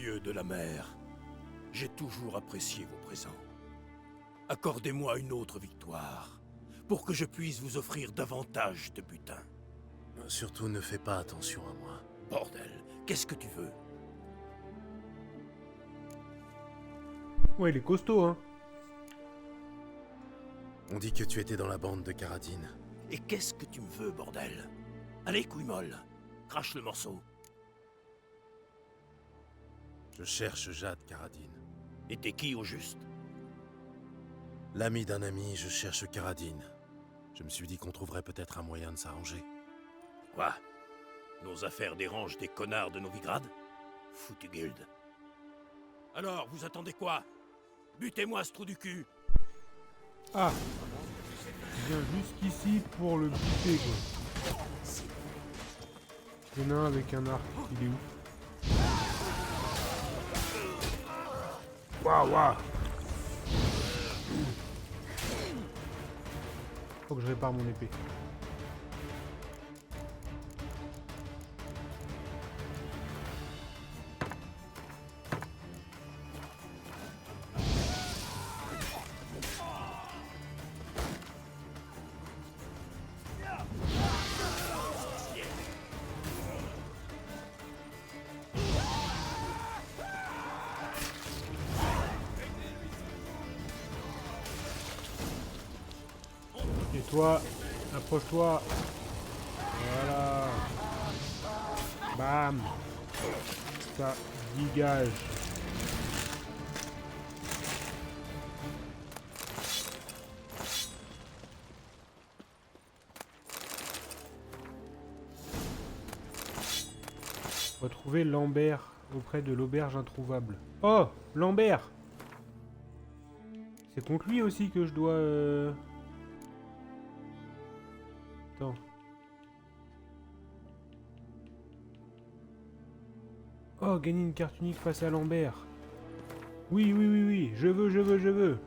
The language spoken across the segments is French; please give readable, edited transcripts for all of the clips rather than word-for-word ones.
dieu de la mer, j'ai toujours apprécié vos présents. Accordez-moi une autre victoire, pour que je puisse vous offrir davantage de butin. Surtout ne fais pas attention à moi. Bordel, qu'est-ce que tu veux? Ouais, il est costaud, hein. On dit que tu étais dans la bande de Karadin. Et qu'est-ce que tu me veux, bordel? Allez, couille molle, crache le morceau. Je cherche Jade Karadin. Et t'es qui au juste? L'ami d'un ami, je cherche Karadin. Je me suis dit qu'on trouverait peut-être un moyen de s'arranger. Quoi? Nos affaires dérangent des connards de Novigrad? Foutu guild. Alors, vous attendez quoi? Butez-moi ce trou du cul! Ah, je viens jusqu'ici pour le buter, quoi. Il y en a un avec un arc, il est où? Waouh, waouh! Faut que je répare mon épée. Et toi, approche-toi. Voilà. Bam. Ça dégage. Retrouver Lambert auprès de l'auberge introuvable. Oh, Lambert. C'est contre lui aussi que je dois... Attends. Oh, gagner une carte unique face à Lambert. Oui, oui, oui, oui. Je veux, je veux, je veux.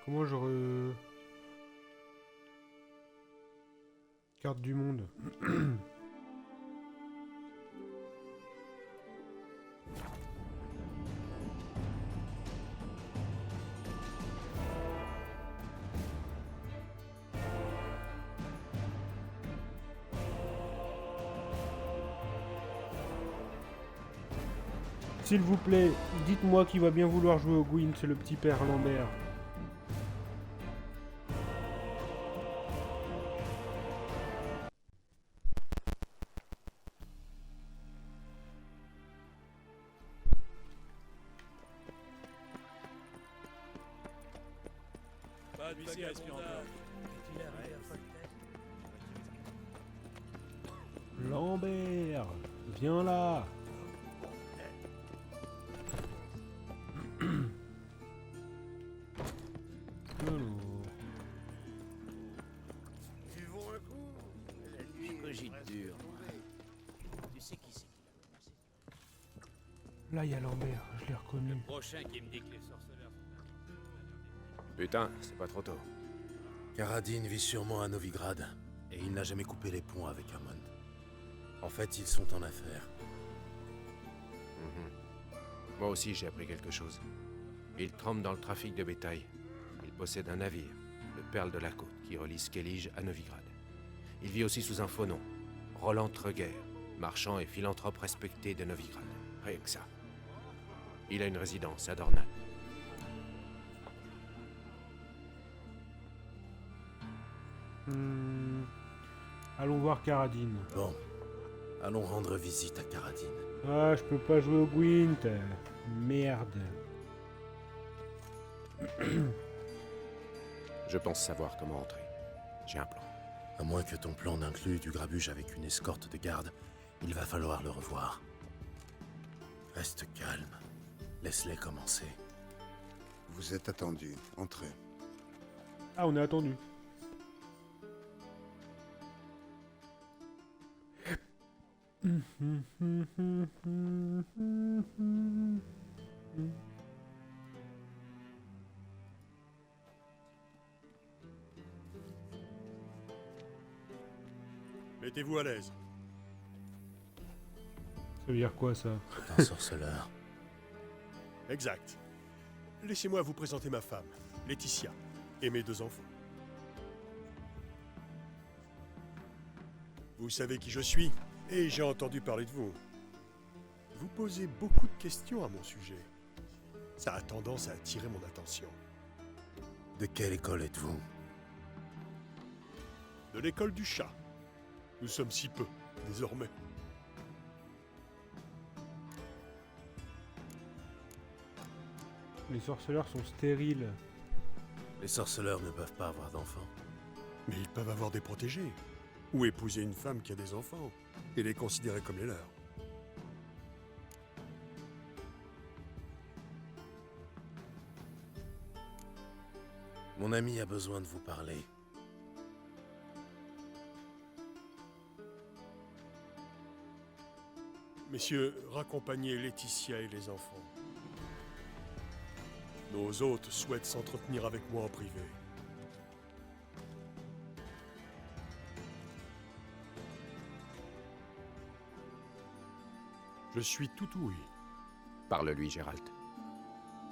Comment je Carte du monde. S'il vous plaît, dites-moi qui va bien vouloir jouer au Gwyn, c'est le petit père Lambert. Pas d'huissier respirant. Lambert, viens là. Alors. Tu vaux un coup? La nuit cogite dur. Tu sais qui c'est qui l'a commencé? Là, il y a Lambert, je l'ai reconnu. Prochain qui me dit que les sorceleurs sont... Putain, c'est pas trop tôt. Karadin vit sûrement à Novigrad, et il n'a jamais coupé les ponts avec Amon. En fait, ils sont en affaires. Moi aussi, j'ai appris quelque chose. Il trempe dans le trafic de bétail. Il possède un navire, le Perle de la Côte, qui relie Skellige à Novigrad. Il vit aussi sous un faux nom, Roland Treguer, marchand et philanthrope respecté de Novigrad. Rien que ça. Il a une résidence à Dornan. Allons voir Karadin. Bon, allons rendre visite à Karadin. Ah, je peux pas jouer au Gwent. Merde. Je pense savoir comment entrer. J'ai un plan. À moins que ton plan n'inclue du grabuge avec une escorte de garde, il va falloir le revoir. Reste calme. Laisse-les commencer. Vous êtes attendu. Entrez. Ah, on est attendu. Mettez-vous à l'aise. Ça veut dire quoi, ça? C'est un sorceleur. Exact. Laissez-moi vous présenter ma femme, Laetitia, et mes 2 enfants. Vous savez qui je suis, et j'ai entendu parler de vous. Vous posez beaucoup de questions à mon sujet. Ça a tendance à attirer mon attention. De quelle école êtes-vous? De l'école du chat. Nous sommes si peu, désormais. Les sorceleurs sont stériles. Les sorceleurs ne peuvent pas avoir d'enfants. Mais ils peuvent avoir des protégés. Ou épouser une femme qui a des enfants, et les considérer comme les leurs. Mon ami a besoin de vous parler. Messieurs, raccompagnez Laetitia et les enfants. Nos hôtes souhaitent s'entretenir avec moi en privé. Je suis tout ouïe. Parle-lui, Gérald.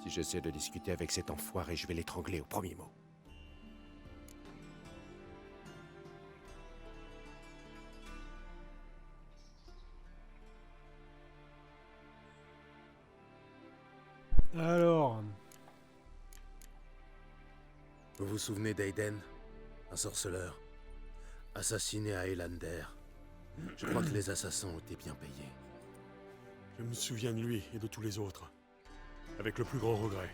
Si j'essaie de discuter avec cet enfoiré, je vais l'étrangler au premier mot. Alors, Vous vous souvenez d'Aiden? Un sorceleur. Assassiné à Elander. Je crois que les assassins ont été bien payés. Je me souviens de lui et de tous les autres. Avec le plus grand regret.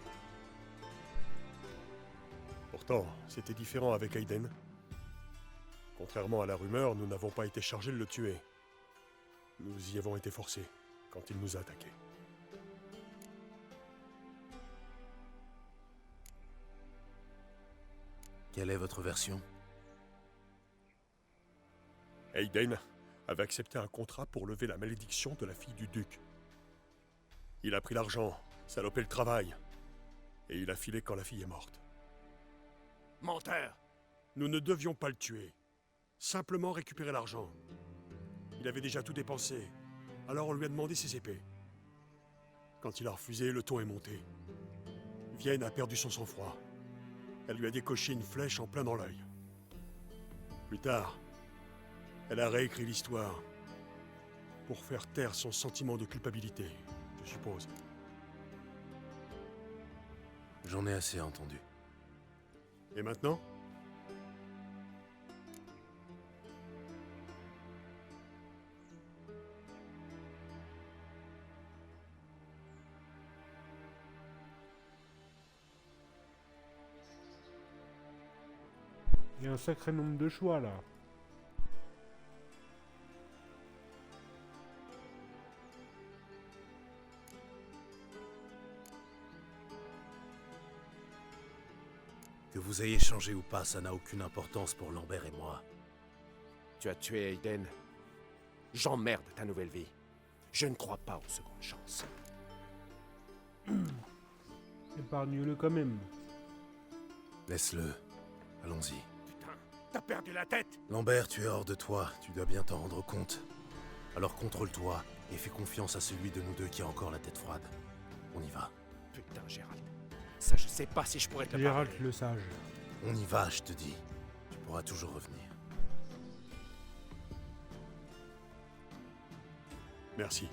Pourtant, c'était différent avec Aiden. Contrairement à la rumeur, nous n'avons pas été chargés de le tuer. Nous y avons été forcés quand il nous a attaqués. Quelle est votre version? Aiden avait accepté un contrat pour lever la malédiction de la fille du duc. Il a pris l'argent, salopé le travail, et il a filé quand la fille est morte. Menteur! Nous ne devions pas le tuer, simplement récupérer l'argent. Il avait déjà tout dépensé, alors on lui a demandé ses épées. Quand il a refusé, le ton est monté. Vienne a perdu son sang-froid. Elle lui a décoché une flèche en plein dans l'œil. Plus tard, elle a réécrit l'histoire pour faire taire son sentiment de culpabilité, je suppose. J'en ai assez entendu. Et maintenant ? il y a un sacré nombre de choix là. Que vous ayez changé ou pas, ça n'a aucune importance pour Lambert et moi. Tu as tué Aiden. J'emmerde ta nouvelle vie. Je ne crois pas aux secondes chances. Épargne-le quand même. Laisse-le. Allons-y. Putain, t'as perdu la tête! Lambert, tu es hors de toi, tu dois bien t'en rendre compte. Alors contrôle-toi et fais confiance à celui de nous deux qui a encore la tête froide. On y va. Putain, Gérald. Ça, je sais pas si je pourrais te le Gérald pardonner. le sage. On y va, je te dis. Tu pourras toujours revenir. Merci.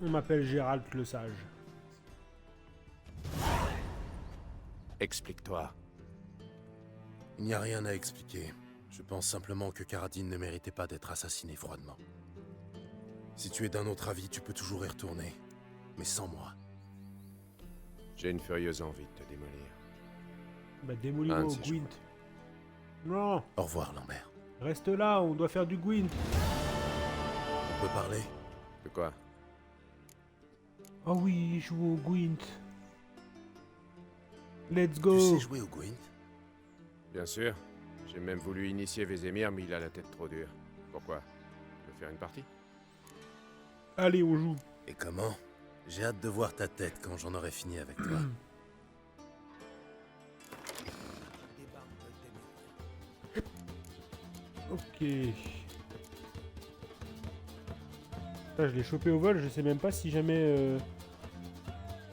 On m'appelle Gérald le Sage. Explique-toi. Il n'y a rien à expliquer. Je pense simplement que Karadin ne méritait pas d'être assassiné froidement. Si tu es d'un autre avis, tu peux toujours y retourner. Mais sans moi. J'ai une furieuse envie de te démolir. Bah démolis-moi Un de au ces Gwent. Non, Au revoir, Lambert. reste là, on doit faire du Gwent. On peut parler? De quoi? Oh oui, joue au Gwent. Let's Tu go. sais jouer au Gwent? Bien sûr. J'ai même voulu initier Vézémir, mais il a la tête trop dure. Pourquoi? Tu veux faire une partie? Allez, on joue. Et comment? J'ai hâte de voir ta tête quand j'en aurai fini avec toi. Ok. Putain, je l'ai chopé au vol, je sais même pas si jamais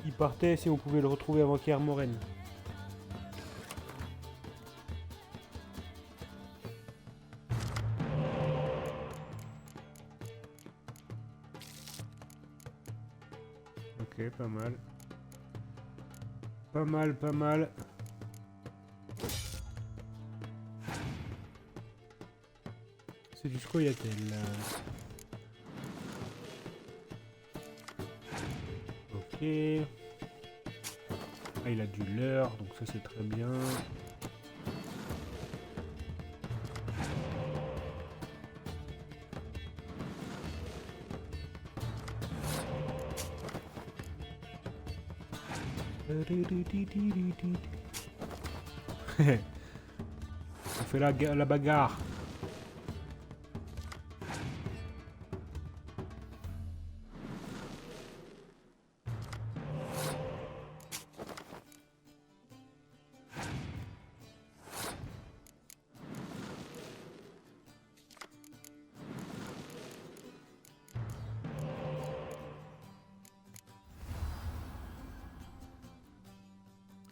il partait, si on pouvait le retrouver avant Kaer Morhen. Ok, pas mal. Pas mal, pas mal. C'est du Scoia'tael. Ok. Ah, il a du leurre, donc ça c'est très bien. On fait la bagarre.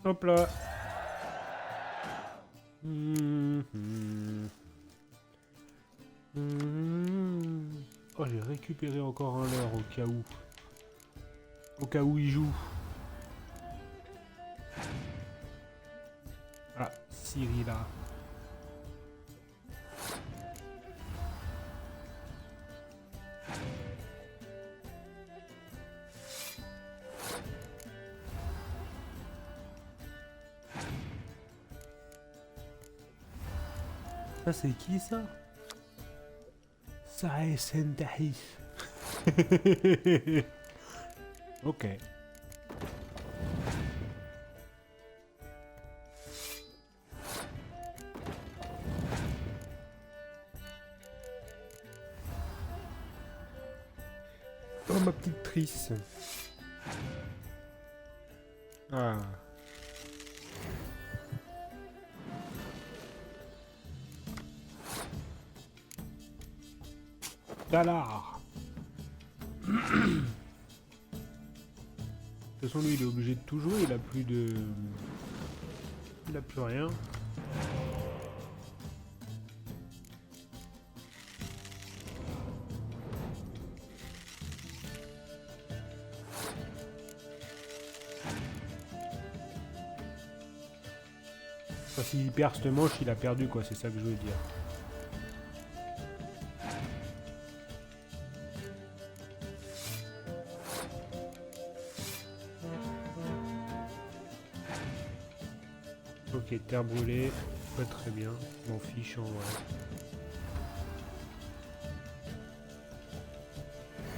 Hop là. Oh, j'ai récupéré encore un leurre au cas où. Au cas où il joue. Ah, Ciri là. Ça c'est qui ça? Ça est Sentahis. Ok. Oh ma petite Triss. Ah. Talar. De toute façon lui il est obligé de tout jouer, il a plus de... Il a plus rien. Enfin, s'il perd cette manche, il a perdu quoi, c'est ça que je veux dire. Ok, terre brûlée, pas très bien, je m'en fiche en vrai.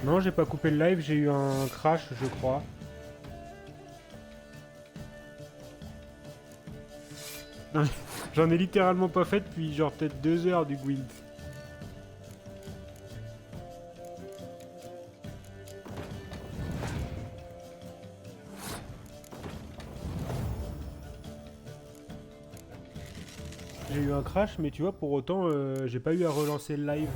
Non, j'ai pas coupé le live, j'ai eu un crash, je crois. Non, j'en ai littéralement pas fait depuis genre peut-être 2 heures du Gwent. J'ai eu un crash, mais tu vois, pour autant, j'ai pas eu à relancer le live.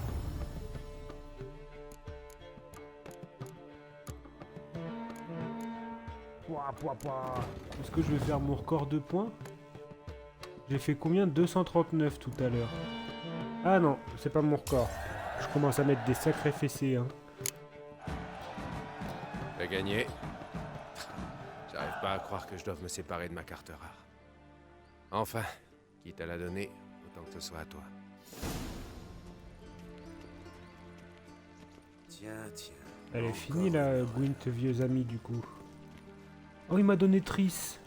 Est-ce que je vais faire mon record de points? J'ai fait combien? 239 tout à l'heure. Ah non, c'est pas mon record. Je commence à mettre des sacrés fessés, hein. J'ai gagné. J'arrive pas à croire que je doive me séparer de ma carte rare. Enfin, quitte à la donner, autant que ce soit à toi. Tiens, tiens. Elle est finie là, Gwent, vieux ami, du coup. Oh, il m'a donné Triss.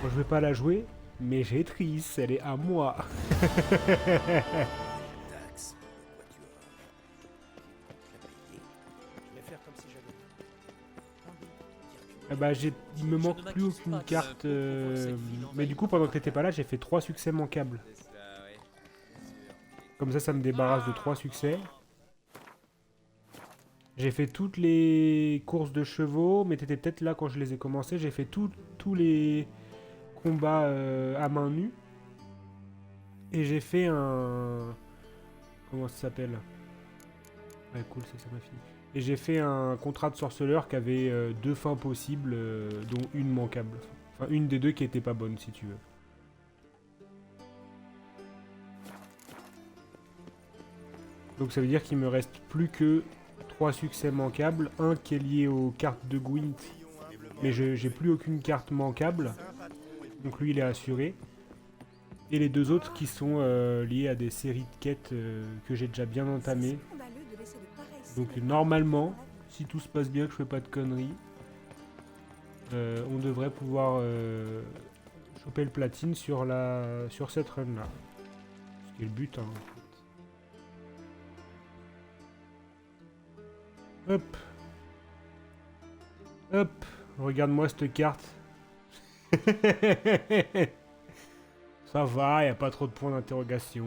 Bon, je vais pas la jouer, mais j'ai Triss, elle est à moi. Taxe, quoi tu auras. La payer. Je vais faire comme si j'avais. Ah bah, il me manque plus aucune carte. Mais du coup, pendant que t'étais pas là, j'ai fait 3 succès manquables. Comme ça me débarrasse de 3 succès. J'ai fait toutes les courses de chevaux, mais t'étais peut-être là quand je les ai commencées. J'ai fait tous les combats à main nue. Et j'ai fait un... Comment ça s'appelle? Ouais, cool, ça m'a fini. Et j'ai fait un contrat de sorceleur qui avait 2 fins possibles, dont une manquable. Enfin, une des 2 qui était pas bonne, si tu veux. Donc ça veut dire qu'il me reste plus que 3 succès manquables. Un qui est lié aux cartes de Gwent, mais j'ai plus aucune carte manquable. Donc lui, il est assuré. Et les 2 autres qui sont liés à des séries de quêtes que j'ai déjà bien entamées. Donc normalement, si tout se passe bien, que je fais pas de conneries, on devrait pouvoir choper le platine sur cette run là. Ce qui est le but, hein, en fait. Hop. Hop. Regarde-moi cette carte. Ça va, y a pas trop de points d'interrogation.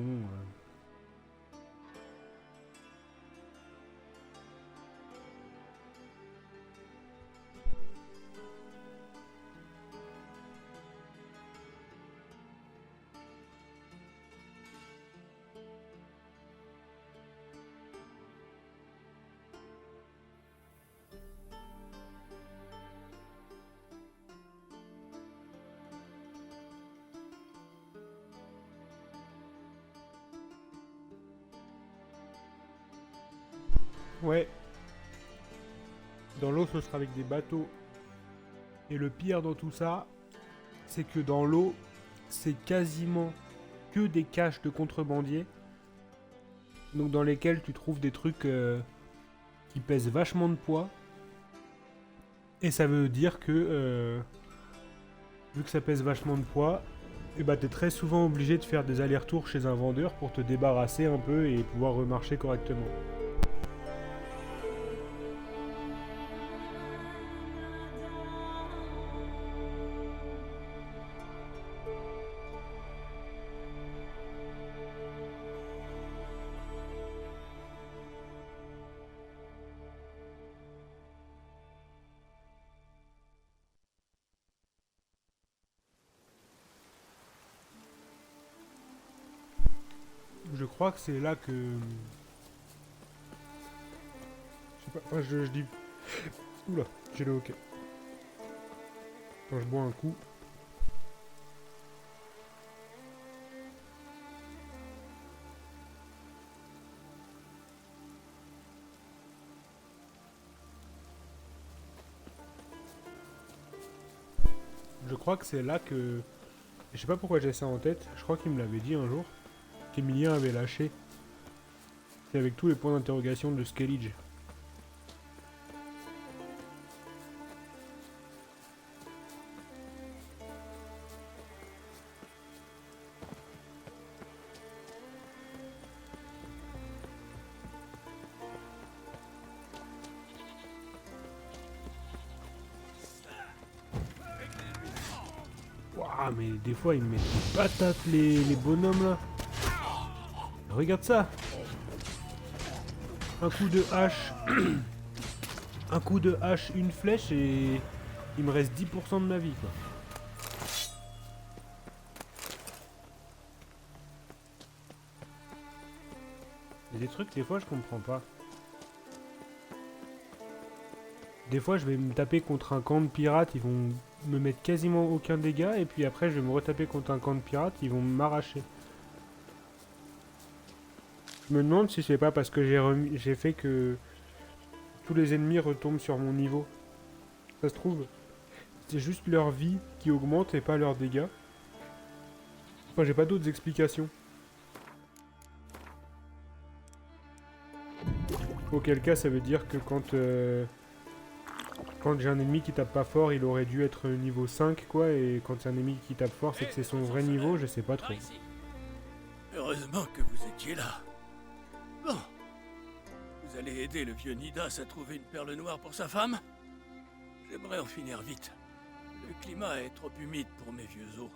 Ouais. Dans l'eau, ce sera avec des bateaux. Et le pire dans tout ça, c'est que dans l'eau, c'est quasiment que des caches de contrebandiers. Donc dans lesquels tu trouves des trucs qui pèsent vachement de poids. Et ça veut dire que, vu que ça pèse vachement de poids, et bah t'es très souvent obligé de faire des allers-retours chez un vendeur pour te débarrasser un peu et pouvoir remarcher correctement. Je crois que c'est là que... Je sais pas, enfin, je dis... Oula, j'ai le hockey. Quand je bois un coup... Je crois que c'est là que... Je sais pas pourquoi j'ai ça en tête, je crois qu'il me l'avait dit un jour. Qu'Emilien avait lâché. C'est avec tous les points d'interrogation de Skellige. Waouh, mais des fois ils me mettent des patates les bonhommes là. Regarde ça. Un coup de hache. Un coup de hache, une flèche et il me reste 10% de ma vie quoi. Il y a des trucs des fois je comprends pas. Des fois je vais me taper contre un camp de pirates, ils vont me mettre quasiment aucun dégât et puis après je vais me retaper contre un camp de pirates, ils vont m'arracher. Je me demande si c'est pas parce que j'ai fait que tous les ennemis retombent sur mon niveau. Ça se trouve, c'est juste leur vie qui augmente et pas leurs dégâts. Enfin, j'ai pas d'autres explications. Auquel cas, ça veut dire que quand j'ai un ennemi qui tape pas fort, il aurait dû être niveau 5, quoi, et quand c'est un ennemi qui tape fort, c'est que c'est son vrai niveau, je sais pas trop. Heureusement que vous étiez là. Bon. Vous allez aider le vieux Nidas à trouver une perle noire pour sa femme? J'aimerais en finir vite. Le climat est trop humide pour mes vieux os.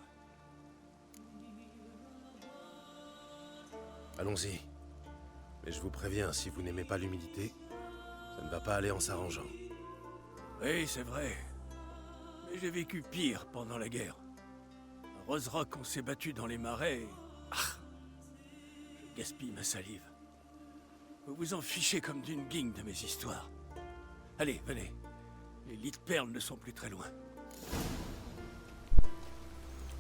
Allons-y. Mais je vous préviens, si vous n'aimez pas l'humidité, ça ne va pas aller en s'arrangeant. Oui, c'est vrai. Mais j'ai vécu pire pendant la guerre. À Roserock, on s'est battu dans les marais et... Ah, je gaspille ma salive. Vous vous en fichez comme d'une guigne de mes histoires. Allez, venez. Les lits de perles ne sont plus très loin.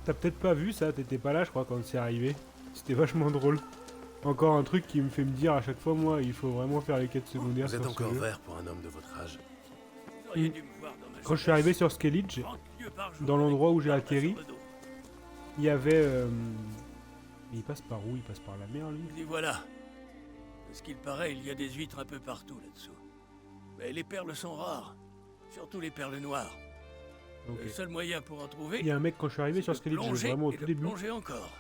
T'as peut-être pas vu ça, t'étais pas là je crois quand c'est arrivé. C'était vachement drôle. Encore un truc qui me fait me dire à chaque fois, moi, il faut vraiment faire les quêtes secondaires Vous êtes sur ce encore jeu. vert pour un homme de votre âge. Vous auriez dû me voir dans ma Quand je suis arrivé sur Skellige, 30 lieues par jour dans l'endroit où j'ai avec une atterri, barbe sur le dos. il y avait... Mais il passe par où? Il passe par la mer, lui? Et voilà. De ce qu'il paraît, il y a des huîtres un peu partout là-dessous. Mais les perles sont rares. Surtout les perles noires. Ok. Le seul moyen pour en trouver... Il y a un mec quand je suis arrivé c'est sur de Skellige, plonger vraiment au et tout de début. plonger encore.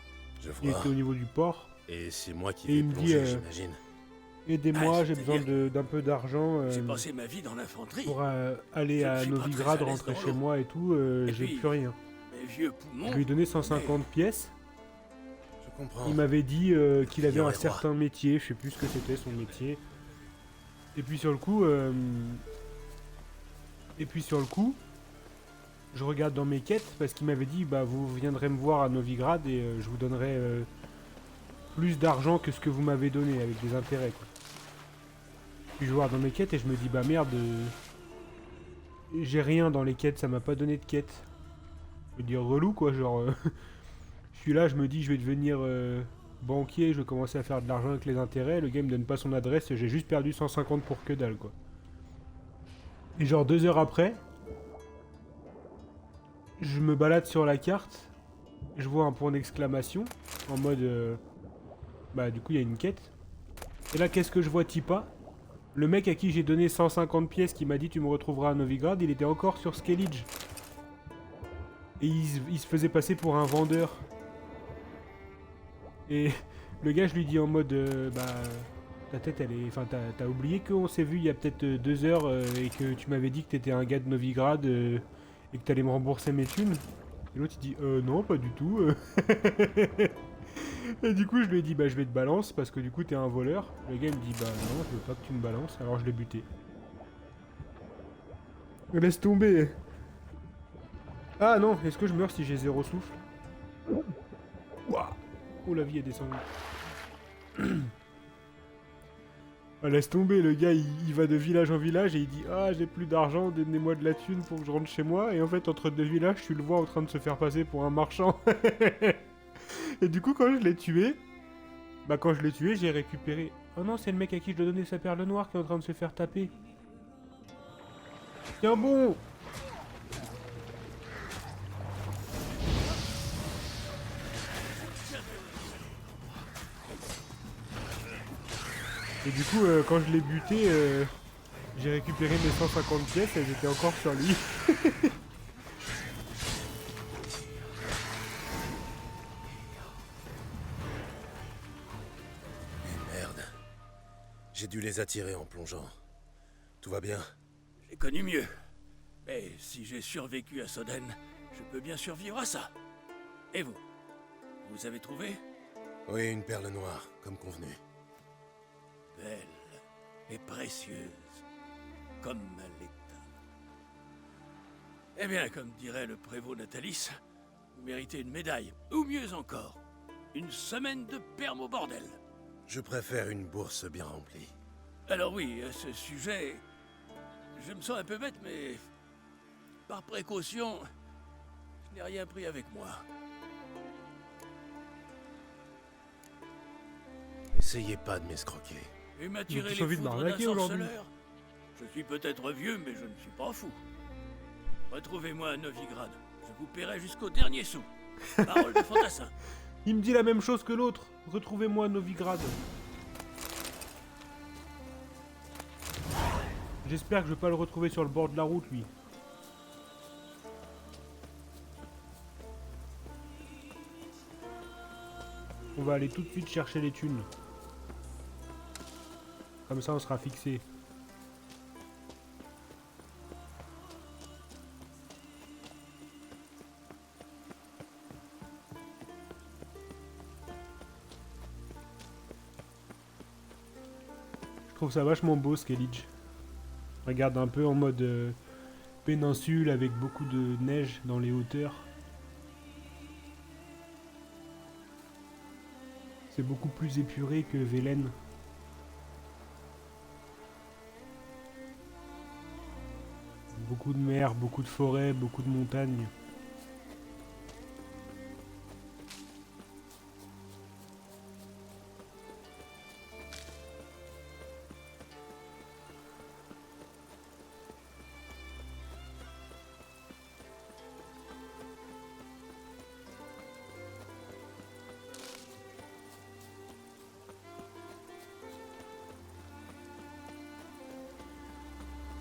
Je Il vois. était au niveau du port. Et c'est moi qui Et vais il me dit, plonger, j'imagine. Aidez-moi, Ah, j'ai besoin d'un peu d'argent J'ai passé ma vie dans l'infanterie. pour aller Je ne à suis pas Novigrad, très à l'aise rentrer dans chez l'eau. moi et tout. Et J'ai puis, plus rien. Mes vieux poumons... Je lui ai donné 150 pièces. Je comprends. Il m'avait dit qu'il avait Client un est roi. certain métier, je sais plus ce que c'était son métier. Et puis sur le coup, je regarde dans mes quêtes parce qu'il m'avait dit bah vous viendrez me voir à Novigrad et je vous donnerai plus d'argent que ce que vous m'avez donné avec des intérêts quoi. Puis je vois dans mes quêtes et je me dis bah merde, j'ai rien dans les quêtes, ça m'a pas donné de quête. Je veux dire relou quoi, genre je suis là, je me dis je vais devenir banquier, je vais commencer à faire de l'argent avec les intérêts, le gars me donne pas son adresse, j'ai juste perdu 150 pour que dalle quoi. Et genre 2 heures après, je me balade sur la carte, je vois un point d'exclamation, en mode bah du coup il y a une quête. Et là qu'est-ce que je vois Tipa? Le mec à qui j'ai donné 150 pièces qui m'a dit tu me retrouveras à Novigrad, il était encore sur Skellige. Et il se faisait passer pour un vendeur. Et le gars, je lui dis en mode, bah, ta tête, elle est... Enfin, t'as oublié qu'on s'est vu il y a peut-être 2 heures et que tu m'avais dit que t'étais un gars de Novigrad et que t'allais me rembourser mes thunes. Et l'autre, il dit, non, pas du tout. Et du coup, je lui ai dit, bah, je vais te balance parce que du coup, t'es un voleur. Le gars, il me dit, bah, non, je veux pas que tu me balances. Alors, je l'ai buté. Laisse tomber. Ah non, est-ce que je meurs si j'ai 0 souffle? Ouah. Oh, la vie est descendue. Ah, laisse tomber, le gars il va de village en village et il dit ah j'ai plus d'argent, donnez-moi de la thune pour que je rentre chez moi. Et en fait entre 2 villages tu le vois en train de se faire passer pour un marchand. Et du coup quand je l'ai tué, j'ai récupéré... Oh non c'est le mec à qui je dois donner sa perle noire qui est en train de se faire taper. Tiens bon. Et du coup, quand je l'ai buté, j'ai récupéré mes 150 pièces et j'étais encore sur lui. Merde. J'ai dû les attirer en plongeant. Tout va bien? J'ai connu mieux. Mais si j'ai survécu à Soden, je peux bien survivre à ça. Et vous? Vous avez trouvé? Oui, une perle noire, comme convenu. Belle et précieuse, comme Malekta. Eh bien, comme dirait le prévôt Natalis, vous méritez une médaille, ou mieux encore, une semaine de perme au bordel. Je préfère une bourse bien remplie. Alors oui, à ce sujet, je me sens un peu bête, mais par précaution, je n'ai rien pris avec moi. Essayez pas de m'escroquer. Et m'attirer J'ai les envie de foudres d'un m'arnaquer aujourd'hui. sorceleur. Je suis peut-être vieux, mais je ne suis pas fou. Retrouvez-moi à Novigrad. Je vous paierai jusqu'au dernier sou. Parole de fantassin. Il me dit la même chose que l'autre. Retrouvez-moi à Novigrad. J'espère que je vais pas le retrouver sur le bord de la route, lui. On va aller tout de suite chercher les thunes. Comme ça, on sera fixé. Je trouve ça vachement beau, Skellige. Regarde un peu en mode péninsule avec beaucoup de neige dans les hauteurs. C'est beaucoup plus épuré que Velen. Beaucoup de mer, beaucoup de forêts, beaucoup de montagnes.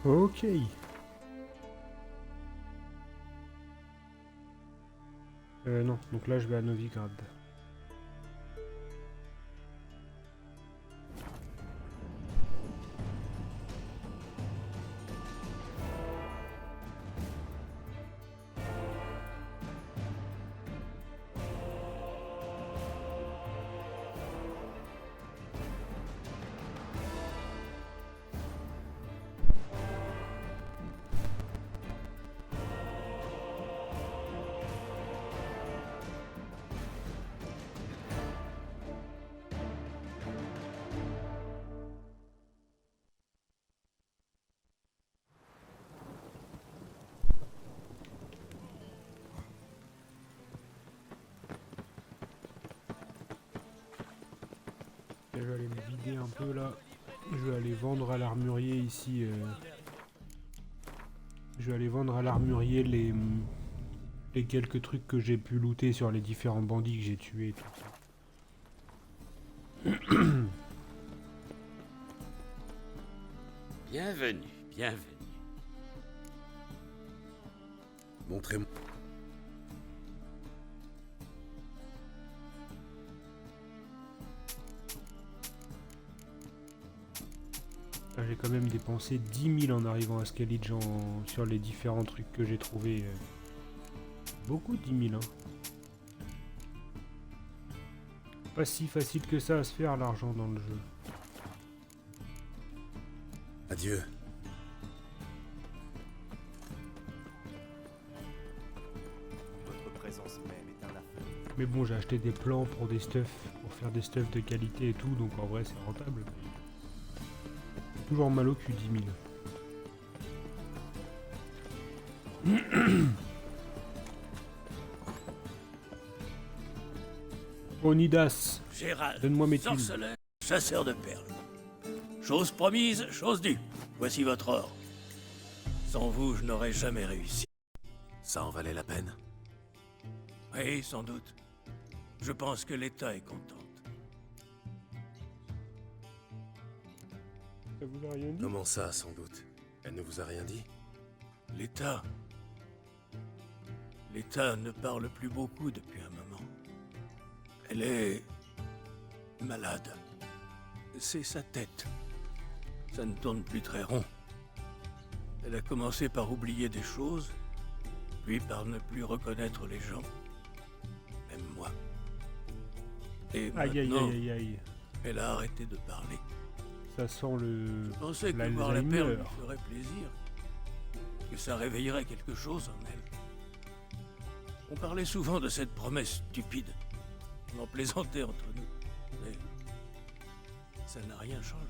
Ok. Non, donc là je vais à Novigrad. Je vais aller me vider un peu là. Je vais aller vendre à l'armurier ici. Je vais aller vendre à l'armurier les quelques trucs que j'ai pu looter sur les différents bandits que j'ai tués et tout ça. Bienvenue, bienvenue. Montrez-moi. Là, j'ai quand même dépensé 10 000 en arrivant à Skellige sur les différents trucs que j'ai trouvés. Beaucoup 10 000, hein. Pas si facile que ça à se faire l'argent dans le jeu. Adieu. Votre présence même est un affaire. Mais bon, j'ai acheté des plans pour des stuffs, pour faire des stuffs de qualité et tout, donc en vrai c'est rentable. Toujours mal au cul, 10 000. Onidas, Gérald, donne-moi mes thunes. sorceleur, chasseur de perles. Chose promise, chose due. Voici votre or. Sans vous, je n'aurais jamais réussi. Ça en valait la peine? Oui, sans doute. Je pense que l'État est contente. Ça vous a rien dit? Comment ça, sans doute? Elle ne vous a rien dit? L'État... L'État ne parle plus beaucoup depuis un moment. Elle est... malade. C'est sa tête. Ça ne tourne plus très rond. Elle a commencé par oublier des choses, puis par ne plus reconnaître les gens. Même moi. Et Aïe aïe maintenant, aïe aïe aïe. elle a arrêté de parler. Ça sent le... Je pensais que voir la l'Alzheimer. perle lui ferait plaisir. Que ça réveillerait quelque chose en elle. On parlait souvent de cette promesse stupide. On en plaisantait entre nous. Mais ça n'a rien changé.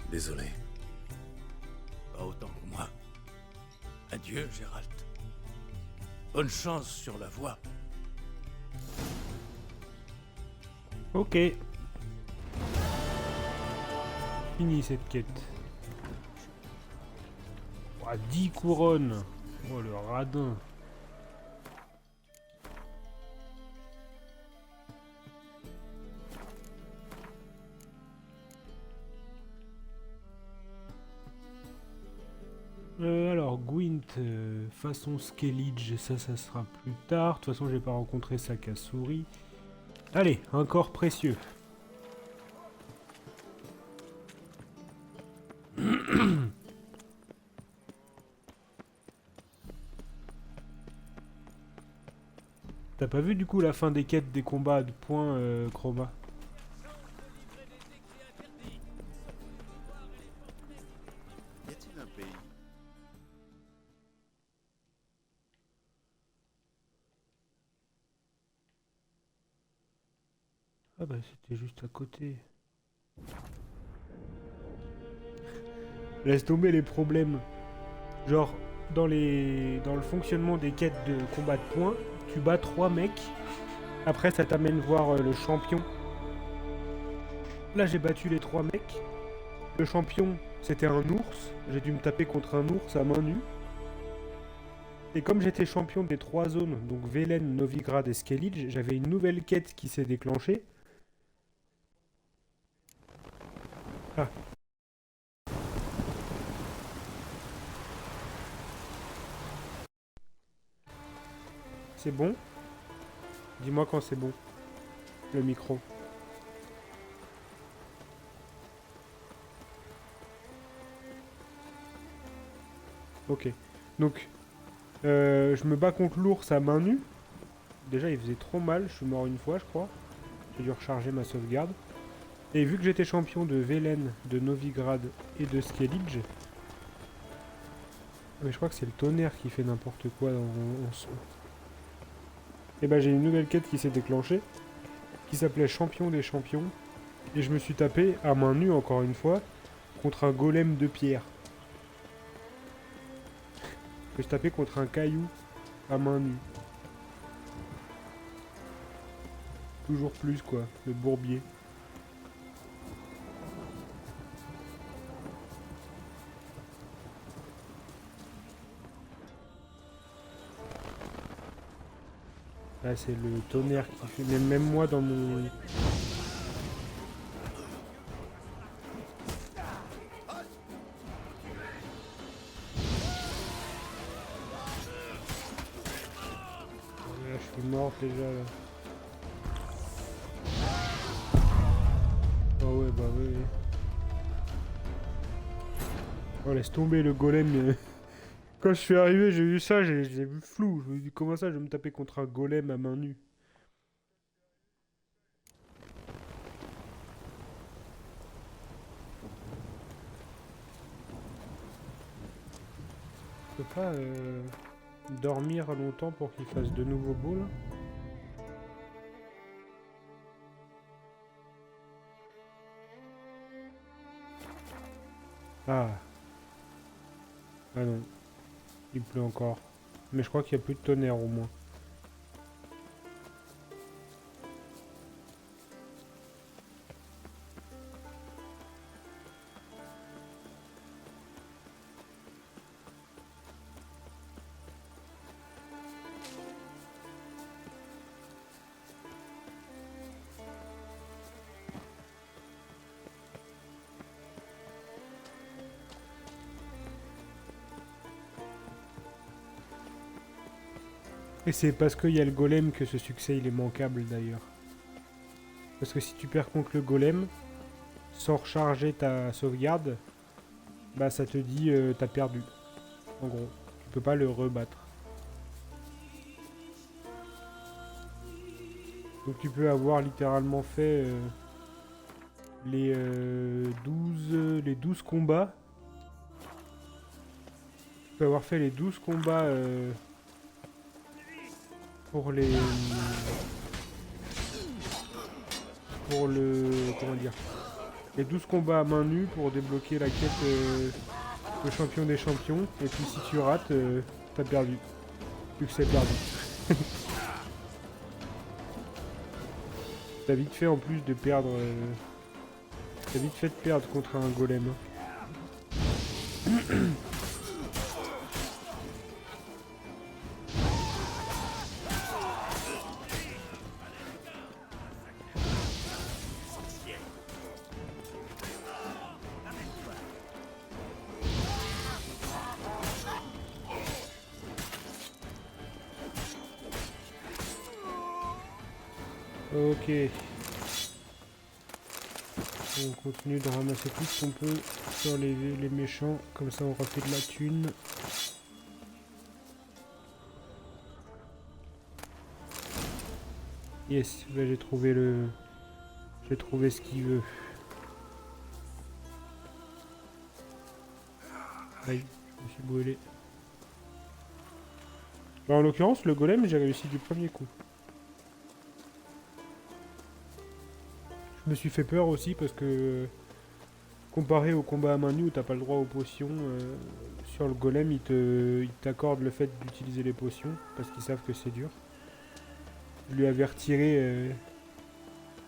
Désolé. Pas autant que moi. Adieu, Gérald. Bonne chance sur la voie. Ok, Fini cette quête. Oh, 10 couronnes. Oh le radin. Alors, Gwent, façon Skellige, ça sera plus tard. De toute façon, j'ai pas rencontré Sakasuri. Allez, un corps précieux. T'as pas vu du coup la fin des quêtes des combats de points, Chroma? Y a-t-il un pays? Ah bah c'était juste à côté. Laisse tomber les problèmes. Genre, dans le fonctionnement des quêtes de combat de points, tu bats 3 mecs. Après, ça t'amène voir le champion. Là, j'ai battu les 3 mecs. Le champion, c'était un ours. J'ai dû me taper contre un ours à main nue. Et comme j'étais champion des 3 zones, donc Velen, Novigrad et Skellige, j'avais une nouvelle quête qui s'est déclenchée. Ah. C'est bon? Dis-moi quand c'est bon. Le micro. Ok. Donc, je me bats contre l'ours à main nue. Déjà, il faisait trop mal. Je suis mort une fois, je crois. J'ai dû recharger ma sauvegarde. Et vu que j'étais champion de Velen, de Novigrad et de Skellige... Mais je crois que c'est le tonnerre qui fait n'importe quoi en son. Et bah j'ai une nouvelle quête qui s'est déclenchée, qui s'appelait Champion des champions, et je me suis tapé, à main nue encore une fois, contre un golem de pierre. Je me suis tapé contre un caillou, à main nue. Toujours plus quoi, le bourbier. Là c'est le tonnerre qui fait, même moi dans mon... Là, je suis mort déjà là. Oh ouais bah oui. Oh laisse tomber le golem. Quand je suis arrivé, j'ai vu ça, j'ai vu flou. Je me dis comment ça je vais me taper contre un golem à main nue. Je peux pas dormir longtemps pour qu'il fasse de nouveau beau là? Ah. Ah non. Il pleut encore. Mais je crois qu'il n'y a plus de tonnerre au moins. Et c'est parce qu'il y a le golem que ce succès il est manquable d'ailleurs. Parce que si tu perds contre le golem, sans recharger ta sauvegarde, bah ça te dit t'as perdu. En gros, tu peux pas le rebattre. Donc tu peux avoir littéralement fait les 12 combats. Tu peux avoir fait les 12 combats pour les... Pour le... Comment dire? Les 12 combats à main nue pour débloquer la quête le champion des champions. Et puis si tu rates, t'as perdu. Vu que c'est perdu. T'as vite fait en plus de perdre T'as vite fait de perdre contre un golem. Ok. On continue de ramasser tout ce qu'on peut sur les méchants, comme ça on aura fait de la thune. Yes, là j'ai trouvé le... J'ai trouvé ce qu'il veut. Aïe, je me suis brûlé. Bah, en l'occurrence, le golem, j'ai réussi du premier coup. Je me suis fait peur aussi parce que comparé au combat à main nue où t'as pas le droit aux potions, sur le golem ils t'accordent le fait d'utiliser les potions parce qu'ils savent que c'est dur. Je lui avais retiré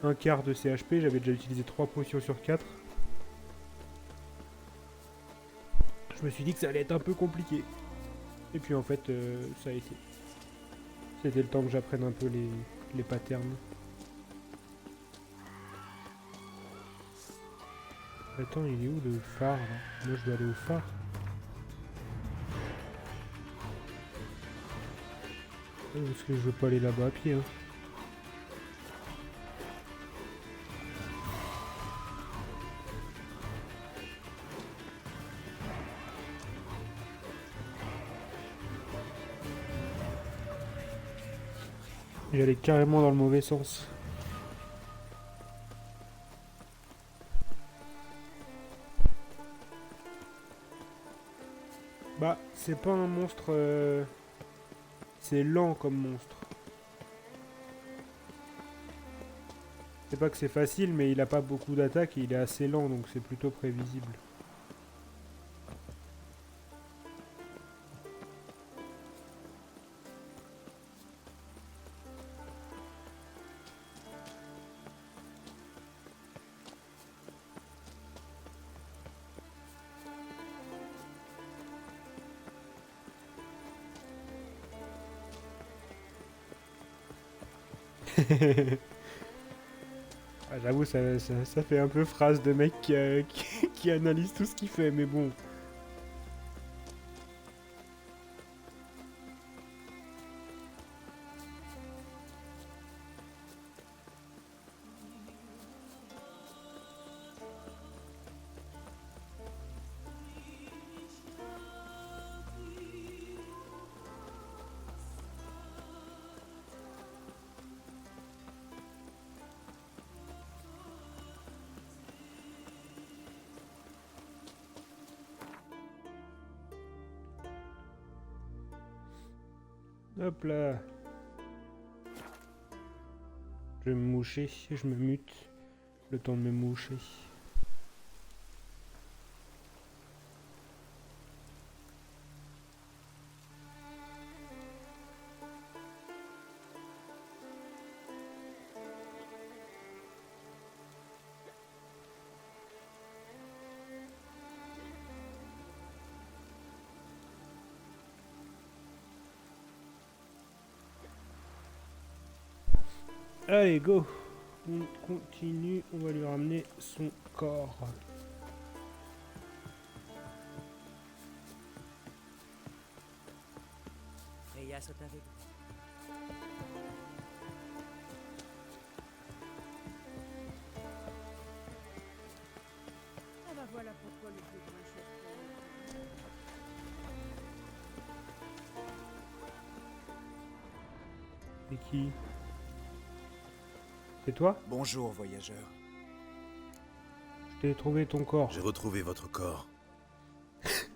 un quart de ses HP, j'avais déjà utilisé 3 potions sur 4. Je me suis dit que ça allait être un peu compliqué. Et puis en fait ça a été. C'était le temps que j'apprenne un peu les patterns. Attends, il est où le phare là? Moi je dois aller au phare. Parce que je veux pas aller là-bas à pied. Hein. J'allais carrément dans le mauvais sens. Bah, c'est pas un monstre... C'est lent comme monstre. C'est pas que c'est facile, mais il a pas beaucoup d'attaques et il est assez lent, donc c'est plutôt prévisible. Ah, j'avoue, ça fait un peu phrase de mec qui analyse tout ce qu'il fait, mais bon. Hop là. Je vais me moucher, je me mute. Le temps de me moucher. Allez, go. On continue, on va lui ramener son corps. Freya saute avec vous. Ah bah voilà pourquoi le plus grand chef. C'est qui? C'est toi? Bonjour, voyageur. Je t'ai trouvé ton corps. J'ai retrouvé votre corps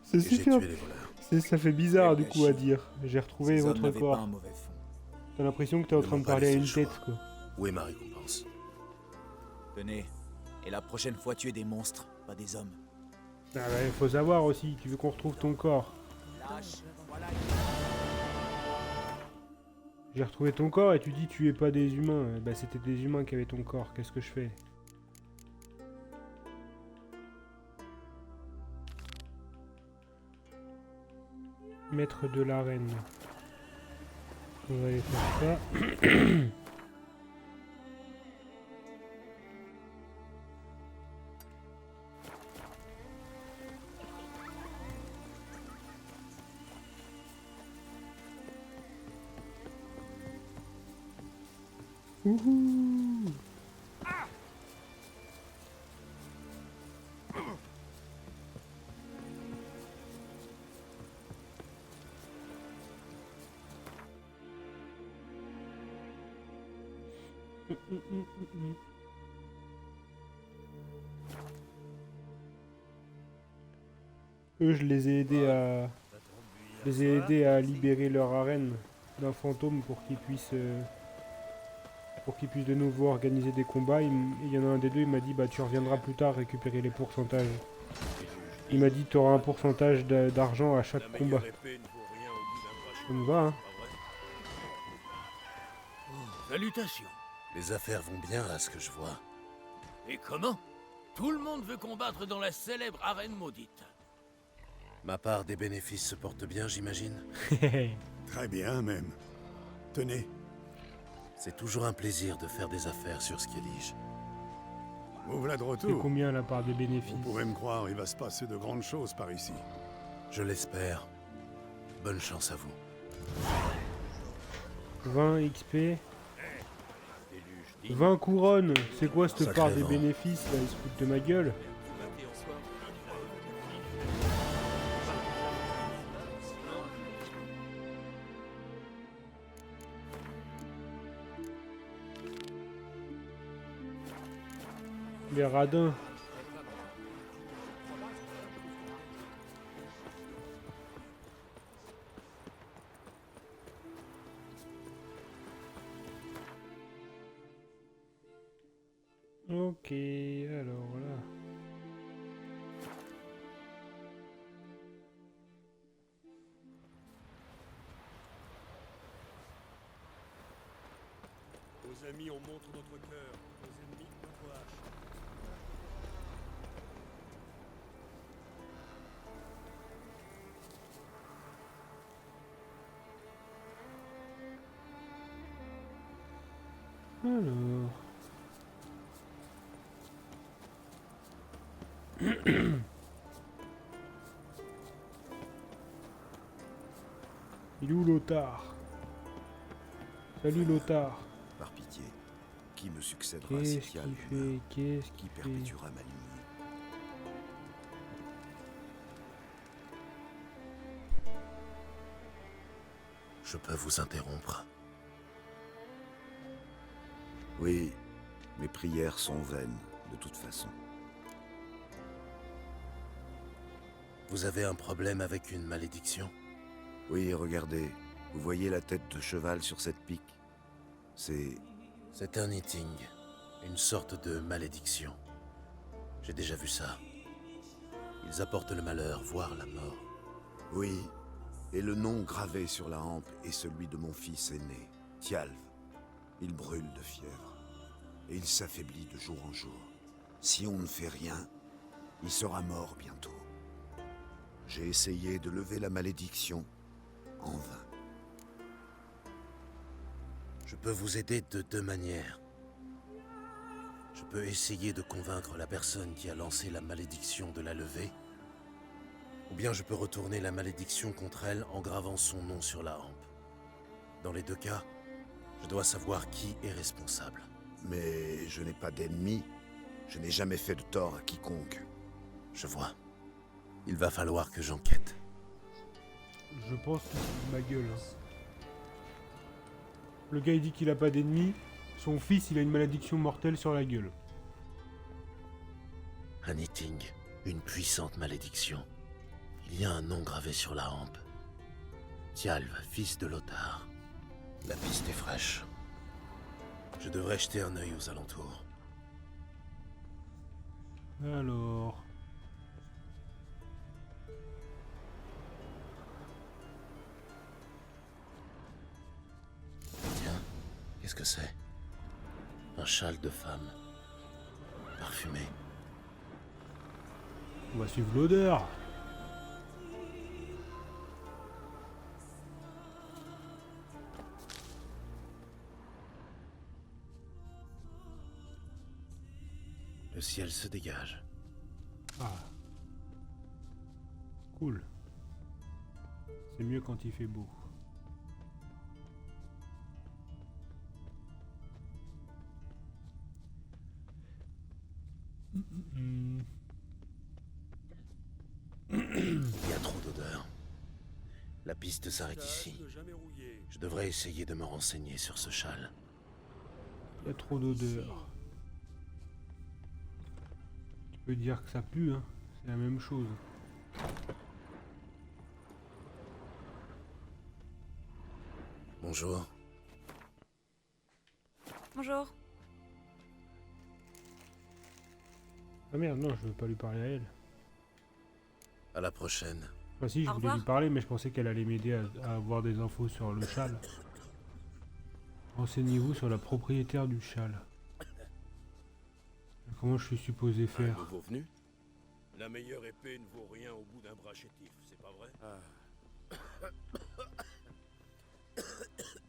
C'est et j'ai super. tué les voleurs. Ça fait bizarre Quel du coup à gâchis. dire. J'ai retrouvé Ces hommes votre n'avaient pas corps. un mauvais fond. T'as l'impression que t'es en Ne train de m'ont pas parler à laissé une le choix. tête quoi. Où est ma récompense? Tenez, et la prochaine fois tuez des monstres, pas des hommes. Ah ouais, faut savoir aussi, tu veux qu'on retrouve ton corps. Lâche, voilà. J'ai retrouvé ton corps et tu dis tu es pas des humains. Bah c'était des humains qui avaient ton corps, qu'est-ce que je fais? Maître de l'arène. On va aller faire ça. Wouhou! Eux, je les ai aidés à libérer leur arène d'un fantôme pour qu'ils puissent de nouveau organiser des combats. Il y en a un des deux, il m'a dit bah tu reviendras plus tard récupérer les pourcentages. Il m'a dit tu auras un pourcentage d'argent à chaque combat. Ça me va, hein. Salutations. Les affaires vont bien à ce que je vois. Et comment? Tout le monde veut combattre dans la célèbre arène maudite. Ma part des bénéfices se porte bien, j'imagine. Très bien, même. Tenez. C'est toujours un plaisir de faire des affaires sur Skellige. Vous voilà de C'est retour. combien la part des bénéfices? Vous pouvez me croire, il va se passer de grandes choses par ici. Je l'espère. Bonne chance à vous. 20 XP. 20 couronnes. C'est quoi cette Sacré part des vent. bénéfices là? Ils se foutent de ma gueule. Les radins. Ok, alors là. Aux amis, on montre notre cœur. Aux ennemis, notre hache. Alors. Il est où Lothar? Salut Lothar. Par pitié, qui me succédera Qu'est-ce si Thial qu'il meurt? fait? Qu'est-ce Qui qu'il fait? perpétuera ma lignée? Je peux vous interrompre. Oui, mes prières sont vaines, de toute façon. Vous avez un problème avec une malédiction? Oui, regardez, vous voyez la tête de cheval sur cette pique? C'est un eating, une sorte de malédiction. J'ai déjà vu ça. Ils apportent le malheur, voire la mort. Oui, et le nom gravé sur la hampe est celui de mon fils aîné, Thialv. Il brûle de fièvre, et il s'affaiblit de jour en jour. Si on ne fait rien, il sera mort bientôt. J'ai essayé de lever la malédiction, en vain. Je peux vous aider de deux manières. Je peux essayer de convaincre la personne qui a lancé la malédiction de la lever, ou bien je peux retourner la malédiction contre elle en gravant son nom sur la hampe. Dans les deux cas, je dois savoir qui est responsable. Mais je n'ai pas d'ennemis, je n'ai jamais fait de tort à quiconque. Je vois. Il va falloir que j'enquête. Je pense qu'il se fout de ma gueule. Hein. Le gars il dit qu'il a pas d'ennemis. Son fils il a une malédiction mortelle sur la gueule. Un eating, une puissante malédiction. Il y a un nom gravé sur la hampe. Thialv, fils de Lothar. La piste est fraîche. Je devrais jeter un œil aux alentours. Alors... Tiens, qu'est-ce que c'est? Un châle de femme. Parfumé. On va suivre l'odeur. ciel se dégage. Ah. Cool. C'est mieux quand il fait beau. Il y a trop d'odeurs. La piste s'arrête ici. Ne jamais rouiller. Je devrais essayer de me renseigner sur ce châle. Il y a trop d'odeur. Tu peux dire que ça pue, hein. C'est la même chose. Bonjour. Bonjour. Ah merde, non, je veux pas lui parler à elle. À la prochaine. Enfin si, je Au voulais lui revoir. parler, mais je pensais qu'elle allait m'aider à avoir des infos sur le châle. Renseignez-vous sur la propriétaire du châle. Comment je suis supposé Un faire? nouveau venu? La meilleure épée ne vaut rien au bout d'un bras chétif, c'est pas vrai?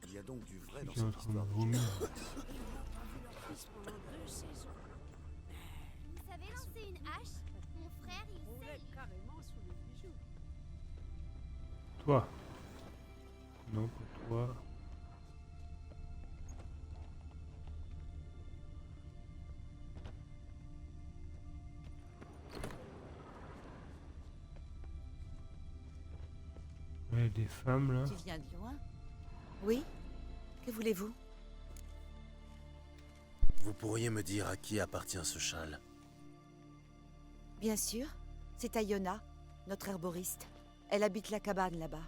Il y a donc du vrai dans Je suis en cette train de histoire. vomir. Pendant 2 saisons. Vous savez lancer une hache? Mon frère, il On sait. roulait carrément sous les bijoux. Toi. Non, pas toi. Ouais, des femmes là. Tu viens de loin? Oui? Que voulez-vous? Vous pourriez me dire à qui appartient ce châle? Bien sûr, c'est Ayona, notre herboriste. Elle habite la cabane là-bas.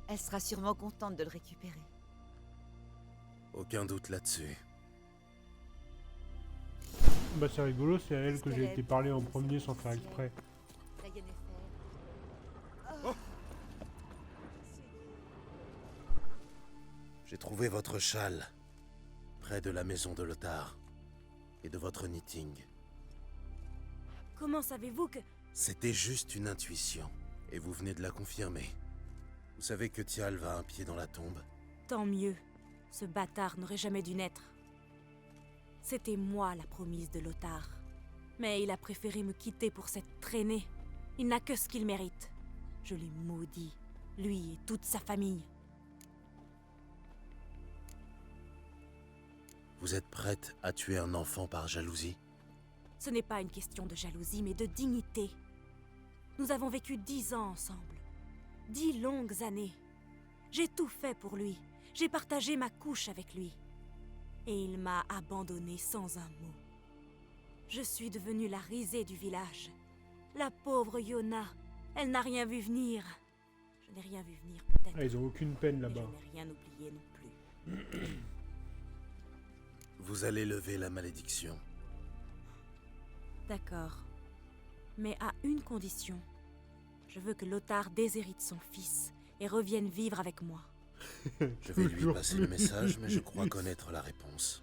Elle sera sûrement contente de le récupérer. Aucun doute là-dessus. Bah c'est rigolo, c'est à elle que j'ai été parler en premier sans faire exprès. Rien n'est J'ai trouvé votre châle, près de la maison de Lothar, et de votre knitting. Comment savez-vous que... C'était juste une intuition, et vous venez de la confirmer. Vous savez que Thialv a un pied dans la tombe? Tant mieux. Ce bâtard n'aurait jamais dû naître. C'était moi la promise de Lothar. Mais il a préféré me quitter pour cette traînée. Il n'a que ce qu'il mérite. Je l'ai maudit, lui et toute sa famille. Vous êtes prête à tuer un enfant par jalousie? Ce n'est pas une question de jalousie, mais de dignité. Nous avons vécu 10 ans ensemble. 10 longues années. J'ai tout fait pour lui. J'ai partagé ma couche avec lui. Et il m'a abandonnée sans un mot. Je suis devenue la risée du village. La pauvre Yona, elle n'a rien vu venir. Je n'ai rien vu venir peut-être. Ah, ils ont aucune peine Mais là-bas. je n'ai rien oublié non plus. Vous allez lever la malédiction. D'accord. Mais à une condition. Je veux que Lothar déshérite son fils et revienne vivre avec moi. Je vais lui Toujours passer le plus. message, mais je crois connaître la réponse.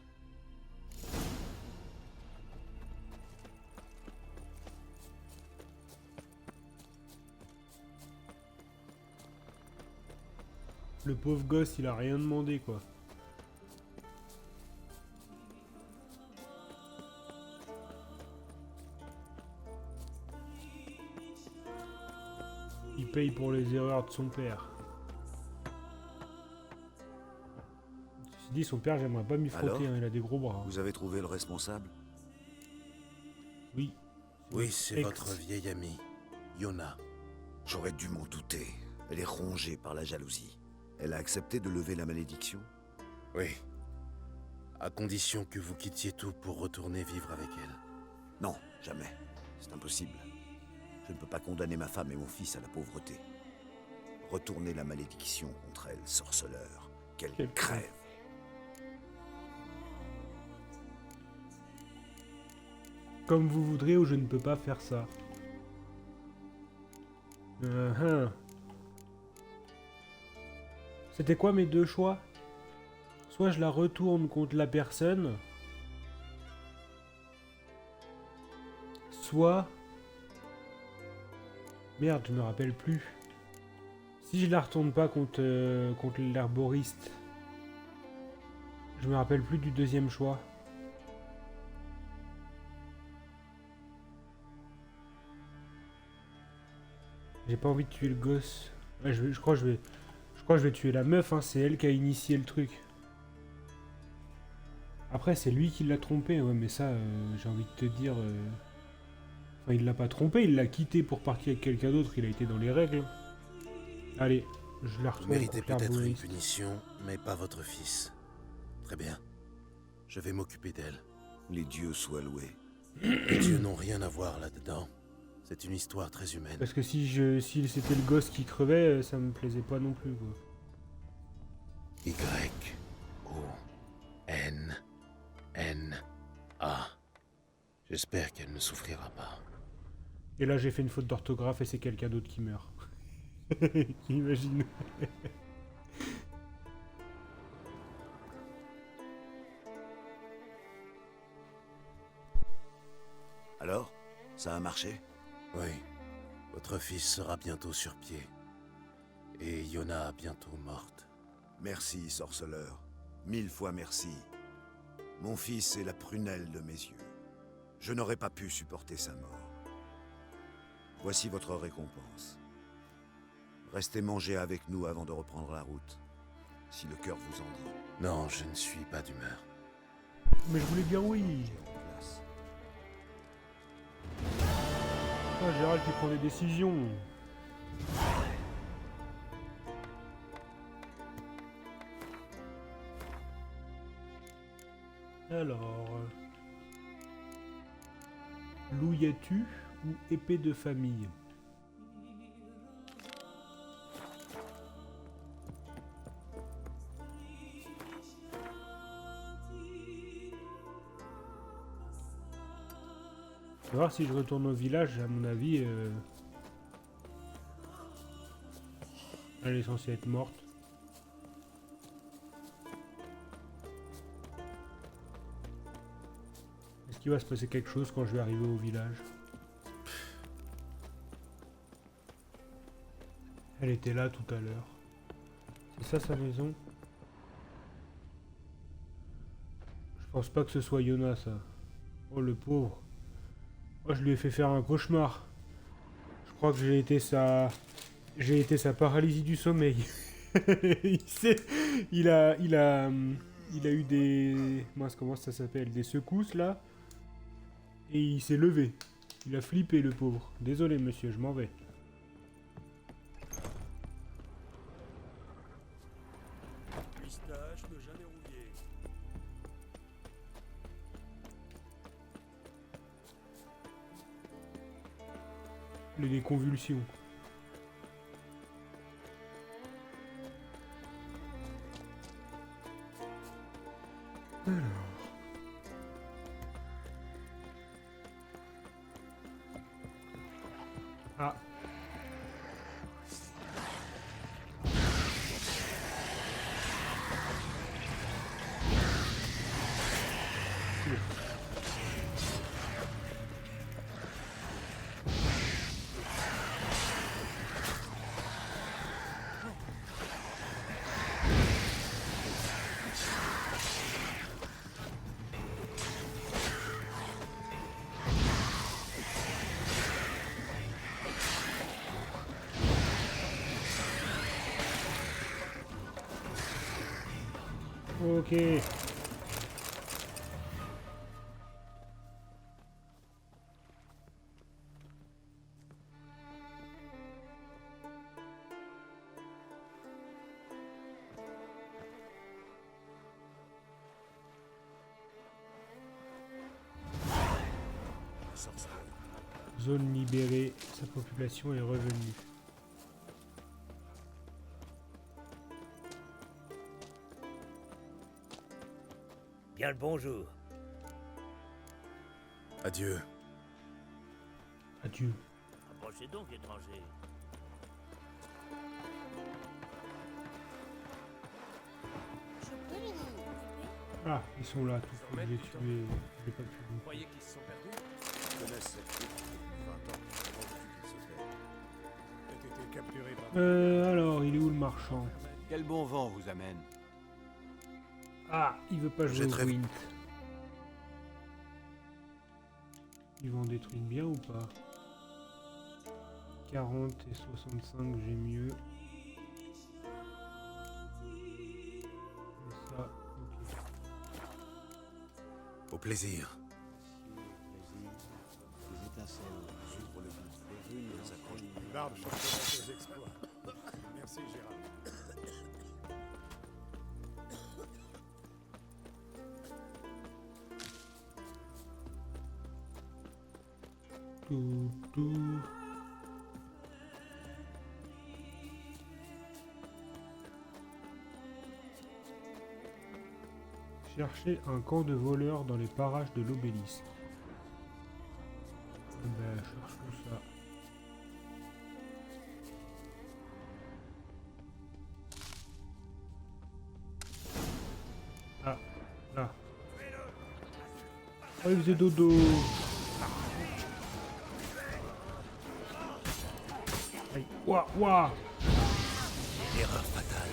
Le pauvre gosse, il a rien demandé quoi. Il paye pour les erreurs de son père. Ceci dit, son père, j'aimerais pas m'y frotter, Alors hein, il a des gros bras. Vous avez trouvé le responsable? Oui. Oui, c'est Ex. votre vieille amie, Yona. J'aurais dû m'en douter. Elle est rongée par la jalousie. Elle a accepté de lever la malédiction? Oui. À condition que vous quittiez tout pour retourner vivre avec elle. Non, jamais. C'est impossible. Je ne peux pas condamner ma femme et mon fils à la pauvreté. Retournez la malédiction contre elle, sorceleur. Qu'elle Quel crève. Comme vous voudrez ou je ne peux pas faire ça. C'était quoi mes deux choix? Soit je la retourne contre la personne, soit... Merde, je me rappelle plus. Si je la retourne pas contre l'herboriste, je me rappelle plus du deuxième choix. J'ai pas envie de tuer le gosse. Ouais, je crois que je vais tuer la meuf, hein. C'est elle qui a initié le truc. Après, c'est lui qui l'a trompé. Ouais, mais ça, j'ai envie de te dire... Enfin, il l'a pas trompé, il l'a quitté pour partir avec quelqu'un d'autre. Il a été dans les règles. Allez, je la Vous retrouve. méritez peut-être une punition, mais pas votre fils. Très bien. Je vais m'occuper d'elle. Les dieux soient loués. Les dieux n'ont rien à voir là-dedans. C'est une histoire très humaine. Parce que si c'était le gosse qui crevait, ça me plaisait pas non plus, quoi. Y-O-N-N-A. J'espère qu'elle ne souffrira pas. Et là, j'ai fait une faute d'orthographe et c'est quelqu'un d'autre qui meurt. Imagine. Alors, ça a marché? Oui. Votre fils sera bientôt sur pied. Et Yona bientôt morte. Merci, sorceleur. 1000 fois merci. Mon fils est la prunelle de mes yeux. Je n'aurais pas pu supporter sa mort. Voici votre récompense. Restez manger avec nous avant de reprendre la route, si le cœur vous en dit. Non, je ne suis pas d'humeur. Mais je voulais dire oui. Ah, Gérald qui prend des décisions. Alors... Louis-tu ou épée de famille? On va voir si je retourne au village, à mon avis... Elle est censée être morte. Est-ce qu'il va se passer quelque chose quand je vais arriver au village? Elle était là tout à l'heure. C'est ça sa maison? Je pense pas que ce soit Yona, ça. Oh, le pauvre. Oh, je lui ai fait faire un cauchemar. Je crois que j'ai été sa paralysie du sommeil. il a eu des... Mince, comment ça s'appelle? Des secousses, là. Et il s'est levé. Il a flippé, le pauvre. Désolé, monsieur, je m'en vais. Pistache, ne jamais rouiller. Il a des convulsions. Alors... Ah. Ok. Zone libérée, sa population est revenue. Bien le bonjour. Adieu. Adieu. Approchez donc, étranger. Ah, ils sont là, tous. Je les ai tués. Je l'ai pas tué. Vous croyez qu'ils se sont perdus? Je connais cette route depuis 20 ans. Comment veux-tu qu'il se fait? T'as été capturé par... Alors, il est où le marchand? Quel bon vent vous amène? Ah, il veut pas jouer J'ai au très- Gwent. Ils vont en détruire bien ou pas? 40 et 65, j'ai mieux. Et ça, ok. Au plaisir. Les étincelles s'ouvrent le vide. Les runes s'accrochent. Barbe chantera ses exploits. Merci, Gérard. Tout. Chercher un camp de voleurs dans les parages de l'obélisque. Ben, cherchons ça. Ah, là. Oh, il faisait dodo. Aïe, ouah, ouah. Erreur fatale.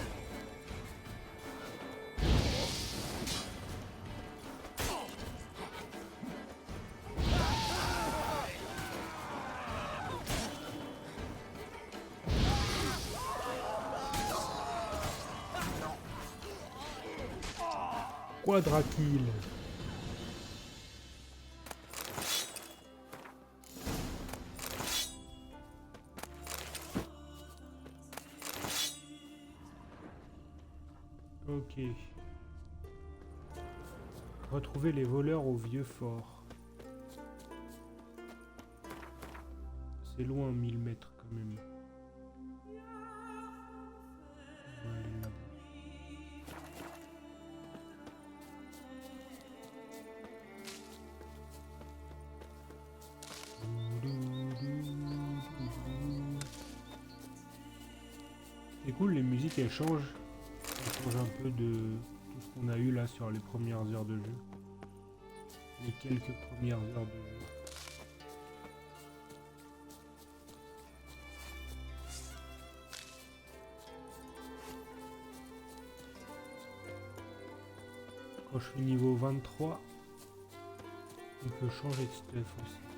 Quadra-kill. Ok. Retrouver les voleurs au vieux fort. C'est loin, 1000 mètres quand même. On va aller là-bas. C'est cool, les musiques elles changent. Elles changent un peu de tout ce qu'on a eu là sur les premières heures de jeu. Les quelques premières heures de jeu. Quand je suis niveau 23, on peut changer de stuff aussi.